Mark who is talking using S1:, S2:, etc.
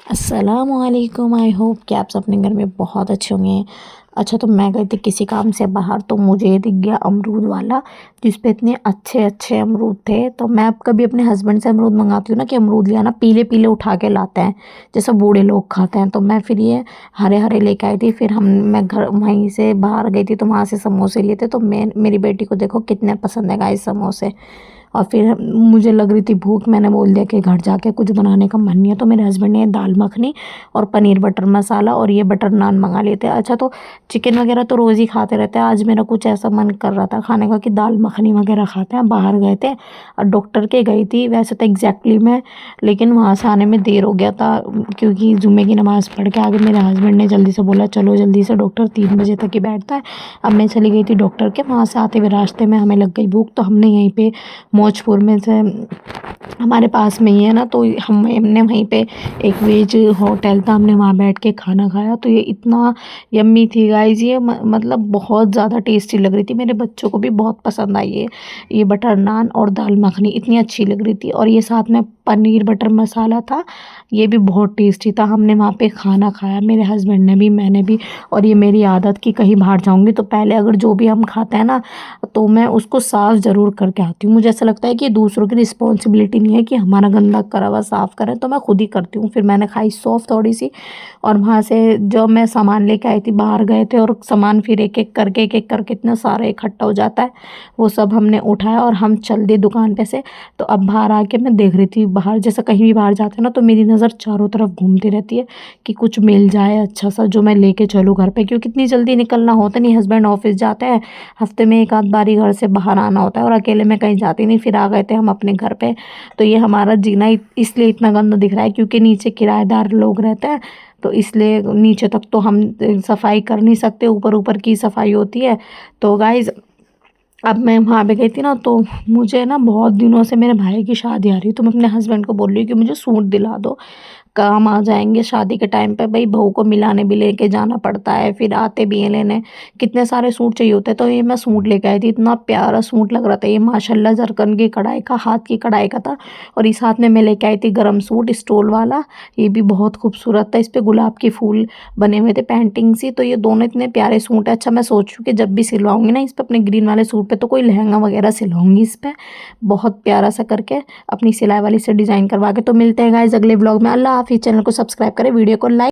S1: अस्सलामुअलैकुम। I hope कि आप सब अपने घर में बहुत अच्छे होंगे। अच्छा, तो मैं गई थी किसी काम से बाहर, तो मुझे दिख गया अमरूद वाला जिस पे इतने अच्छे अच्छे अमरूद थे। तो मैं अब कभी अपने हस्बैंड से अमरूद मंगाती हूँ ना कि अमरूद लिया ना, पीले पीले उठा के लाते हैं जैसे बूढ़े लोग खाते हैं। तो मैं फिर ये हरे हरे लेके आई थी। फिर मैं घर वहीं से बाहर गई थी तो वहाँ से समोसे लिए थे। तो मेरी बेटी को देखो कितने पसंद है गाइस समोसे। और फिर मुझे लग रही थी भूख, मैंने बोल दिया कि घर जाके कुछ बनाने का मन नहीं है। तो मेरे हस्बैंड ने दाल मखनी और पनीर बटर मसाला और ये बटर नान मंगा लिए थे। अच्छा, तो चिकन वगैरह तो रोज़ ही खाते रहते हैं, आज मेरा कुछ ऐसा मन कर रहा था खाने का कि दाल मखनी वगैरह खाते हैं। बाहर गए थे और डॉक्टर के गई थी वैसे तो एग्जैक्टली मैं, लेकिन वहाँ से आने में देर हो गया था क्योंकि जुम्मे की नमाज़ पढ़ के आगे मेरे हस्बैंड ने जल्दी से बोला चलो जल्दी से, डॉक्टर 3 बजे तक ही बैठता है। अब मैं चली गई थी डॉक्टर के, वहाँ से आते हुए रास्ते में हमें लग गई भूख, तो हमने यहीं पे मौजपुर में से हमारे पास में ही है ना, तो हमने वहीं पे एक वेज होटल था, हमने वहाँ बैठ के खाना खाया। तो ये इतना यम्मी थी गाइस, ये मतलब बहुत ज़्यादा टेस्टी लग रही थी, मेरे बच्चों को भी बहुत पसंद आई है। ये बटर नान और दाल मखनी इतनी अच्छी लग रही थी, और ये साथ में पनीर बटर मसाला था, ये भी बहुत टेस्टी था। हमने वहाँ पे खाना खाया, मेरे हस्बैंड ने भी, मैंने भी। और ये मेरी आदत की कहीं बाहर जाऊँगी तो पहले अगर जो भी हम खाते हैं ना, तो मैं उसको साफ़ ज़रूर करके आती हूँ। मुझे ऐसा लगता है कि दूसरों की रिस्पॉन्सिबिलिटी नहीं है कि हमारा गंदा करा हुआ साफ़ करें, तो मैं खुद ही करती हूँ। फिर मैंने खाई सौंफ थोड़ी सी, और वहाँ से जो मैं सामान लेके आई थी, बाहर गए थे और सामान फिर एक एक करके इतना सारा इकट्ठा हो जाता है, वो सब हमने उठाया और हम चल दिए दुकान पे से। तो अब बाहर आके मैं देख रही थी, बाहर जैसे कहीं भी बाहर जाते हैं ना तो मेरी नज़र चारों तरफ घूमती रहती है कि कुछ मिल जाए अच्छा सा जो मैं लेके चलूँ घर पे, क्योंकि इतनी जल्दी निकलना होता नहीं, हस्बैंड ऑफिस जाते हैं, हफ्ते में एक आध बार ही घर से बाहर आना होता है, और अकेले में कहीं जाती नहीं। फिर आ गए थे हम अपने घर पे। तो ये हमारा जीना इसलिए इतना गंदा दिख रहा है क्योंकि नीचे किराएदार लोग रहते हैं, तो इसलिए नीचे तक तो हम सफाई कर नहीं सकते, ऊपर ऊपर की सफाई होती है। तो गाइज़, अब मैं वहाँ पे गई थी ना, तो मुझे ना बहुत दिनों से मेरे भाई की शादी आ रही है, तो मैं अपने हस्बैंड को बोल रही हूँ कि मुझे सूट दिला दो, काम आ जाएंगे शादी के टाइम पे। भाई बहू को मिलाने भी लेके जाना पड़ता है, फिर आते भी हैं लेने, कितने सारे सूट चाहिए होते हैं। तो ये मैं सूट लेके आई थी, इतना प्यारा सूट लग रहा था ये, माशाल्लाह जरकन की कढ़ाई का, हाथ की कढ़ाई का था। और इस हाथ में मैं लेके आई थी गरम सूट स्टोल वाला, ये भी बहुत खूबसूरत था, इस पर गुलाब के फूल बने हुए थे पेंटिंग सी। तो ये दोनों इतने प्यारे सूट है। अच्छा, मैं सोच रही हूँ कि जब भी सिलवाऊंगी ना इस पर, अपने ग्रीन वाले सूट पे, तो कोई लहंगा वगैरह सिलवाऊंगी इस पर, बहुत प्यारा सा करके अपनी सिलाई वाली से डिज़ाइन करवा के। तो मिलते हैं गाइस अगले ब्लॉग में। अल्लाह हाफिज़। चैनल को सब्सक्राइब करें, वीडियो को लाइक